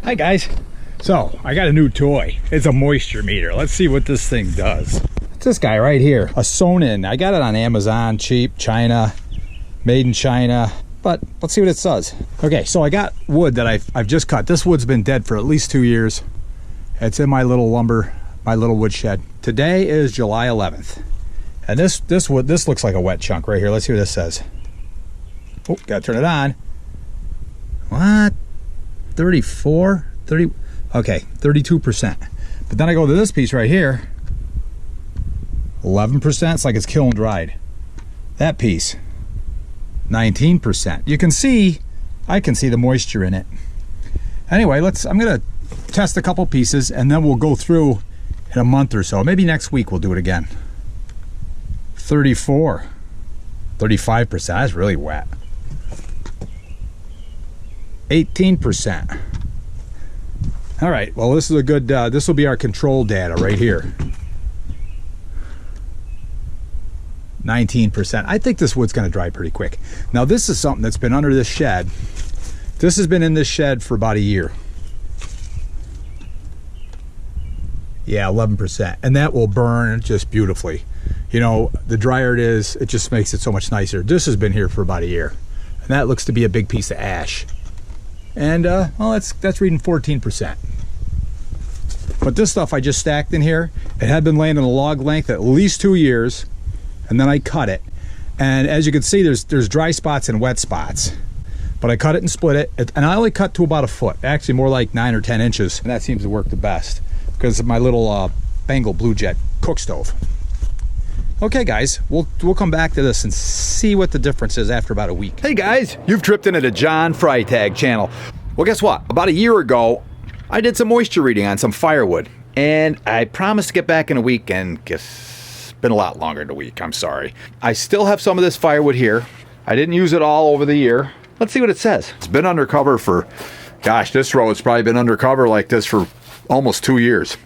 Hi guys. So I got a new toy. It's a moisture meter. Let's see what this thing does. It's this guy right here, a sewn-in. I got it on Amazon, cheap, China, made in China. But let's see what it says. Okay, so I got wood that I've just cut. This wood's been dead for at least 2 years. It's in my little lumber, my little wood shed. Today is July 11th, and this wood, this looks like a wet chunk right here. Let's see what this says. Oh, gotta turn it on. What? 34, 30. Okay, 32%. But then I go to this piece right here. 11%. It's like it's kiln dried. That piece. 19%. You can see, I can see the moisture in it. Anyway, I'm gonna test a couple pieces and then we'll go through in a month or so. Maybe next week we'll do it again. 34, 35%. That's really wet. 18%. All right, well, this is a good, this will be our control data right here. 19%. I think this wood's gonna dry pretty quick. Now this is something that's been under this shed. This has been in this shed for about a year. Yeah, 11%. And that will burn just beautifully. You know, the drier it is, it just makes it so much nicer. This has been here for about a year. And that looks to be a big piece of ash. And, well, that's reading 14%. But this stuff I just stacked in here, it had been laying in a log length at least 2 years, and then I cut it. And as you can see, there's dry spots and wet spots. But I cut it and split it, and I only cut to about a foot, actually more like 9 or 10 inches. And that seems to work the best, because of my little Bengal Blue Jet cook stove. Okay guys, we'll come back to this and see what the difference is after about a week. Hey guys, you've tripped into the John Freitag channel. Well, guess what? About a year ago, I did some moisture reading on some firewood, and I promised to get back in a week, and guess it's been a lot longer than a week. I'm sorry. I still have some of this firewood here. I didn't use it all over the year. Let's see what it says. It's been undercover for, gosh, this road's probably been undercover like this for almost 2 years.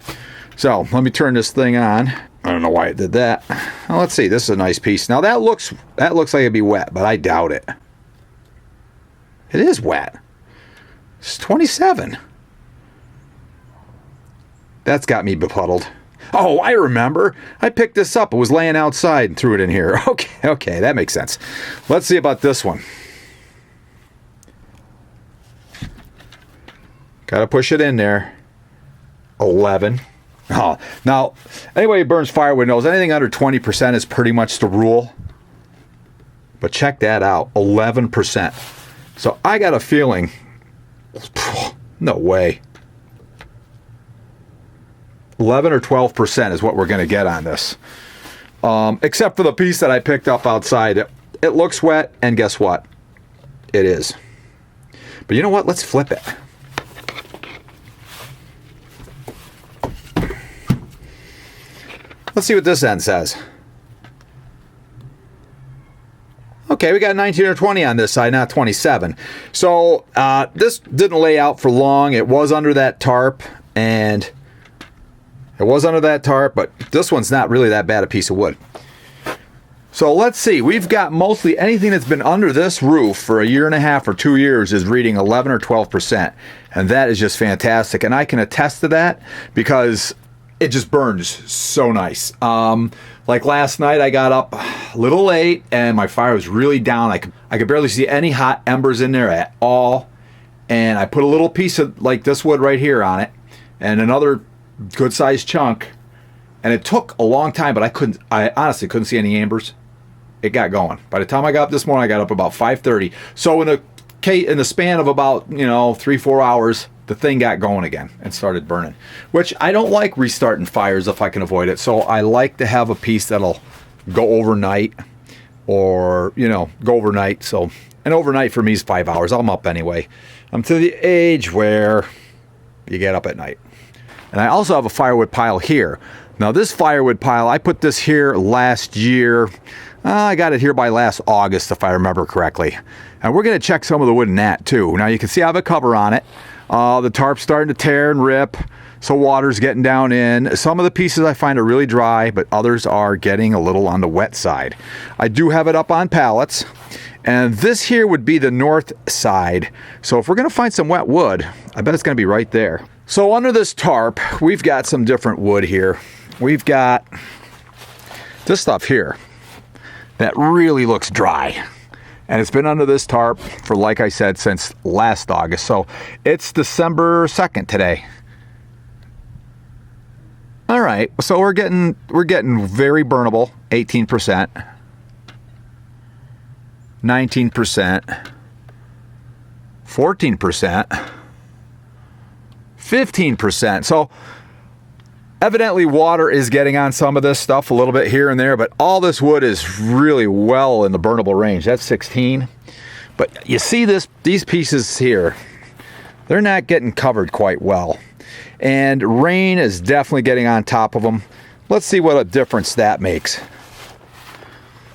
So let me turn this thing on. I don't know why it did that. Well, let's see. This is a nice piece. Now that looks like it'd be wet, but I doubt it. It is wet. It's 27. That's got me befuddled. Oh, I remember. I picked this up. It was laying outside and threw it in here. Okay, that makes sense. Let's see about this one. Gotta push it in there. 11. Oh, now, anybody who burns firewood knows anything under 20% is pretty much the rule. But check that out, 11%. So I got a feeling, no way. 11 or 12% is what we're gonna get on this. Except for the piece that I picked up outside. It looks wet, and guess what? It is. But you know what? Let's flip it. Let's see what this end says. Okay, we got 19 or 20 on this side, not 27. So this didn't lay out for long. It was under that tarp, but this one's not really that bad a piece of wood. So let's see. We've got mostly anything that's been under this roof for a year and a half or 2 years is reading 11 or 12%. And that is just fantastic. And I can attest to that because it just burns so nice. Like last night, I got up a little late and my fire was really down. I could barely see any hot embers in there at all. And I put a little piece of like this wood right here on it and another good sized chunk. And it took a long time, but I honestly couldn't see any embers. It got going. By the time I got up this morning, I got up about 5:30. So in the span of about 3-4 hours, the thing got going again and started burning, which I don't like restarting fires if I can avoid it. So I like to have a piece that'll go overnight or, go overnight. So, and overnight for me is 5 hours. I'm up anyway. I'm to the age where you get up at night. And I also have a firewood pile here. Now this firewood pile, I put this here last year. I got it here by last August, if I remember correctly. And we're going to check some of the wood in that too. Now you can see I have a cover on it. The tarp's starting to tear and rip. So water's getting down in. Some of the pieces I find are really dry, but others are getting a little on the wet side. I do have it up on pallets, and this here would be the north side. So if we're gonna find some wet wood, I bet it's gonna be right there. So under this tarp, we've got some different wood here. We've got this stuff here that really looks dry. And it's been under this tarp for, like I said, since last August. So it's December 2nd today. All right, so we're getting very burnable, 18%, 19%, 14%, 15%. So evidently water is getting on some of this stuff a little bit here and there, but all this wood is really well in the burnable range. That's 16. But you see these pieces here, they're not getting covered quite well. And rain is definitely getting on top of them. Let's see what a difference that makes.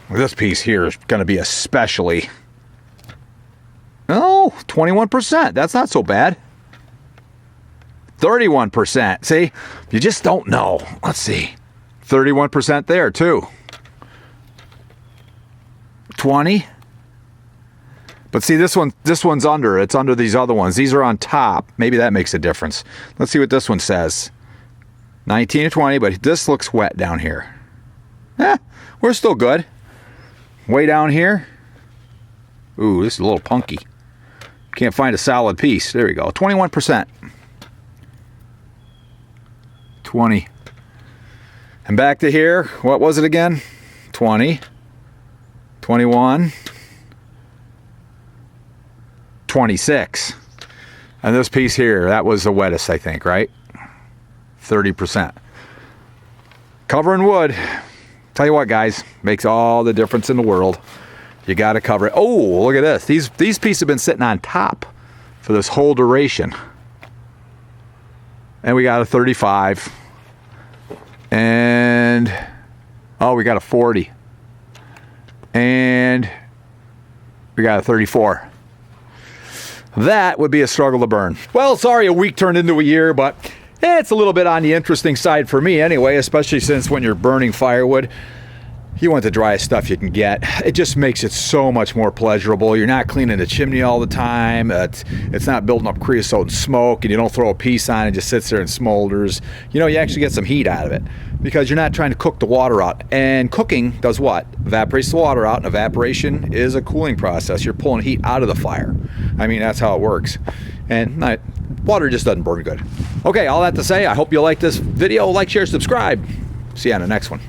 This piece here is going to be especially... Oh, 21%. That's not so bad. 31%. See, you just don't know. Let's see. 31% there too. 20. But see, this one's under. It's under these other ones. These are on top. Maybe that makes a difference. Let's see what this one says. 19 to 20, but this looks wet down here. We're still good. Way down here. Ooh, this is a little punky. Can't find a solid piece. There we go. 21%. 20. And back to here. What was it again? 20. 21. 26. And this piece here, that was the wettest, I think, right? 30%. Covering wood. Tell you what, guys, makes all the difference in the world. You got to cover it. Oh, look at this. These pieces have been sitting on top for this whole duration. And we got a 35. And, oh, we got a 40. And we got a 34. That would be a struggle to burn. Well, sorry a week turned into a year, but it's a little bit on the interesting side for me anyway, especially since when you're burning firewood, you want the driest stuff you can get. It just makes it so much more pleasurable. You're not cleaning the chimney all the time. It's not building up creosote and smoke, and you don't throw a piece on it, it just sits there and smolders. You know, you actually get some heat out of it because you're not trying to cook the water out. And cooking does what? Evaporates the water out, and evaporation is a cooling process. You're pulling heat out of the fire. I mean, that's how it works. And water just doesn't burn good. Okay, all that to say, I hope you like this video. Like, share, subscribe. See you on the next one.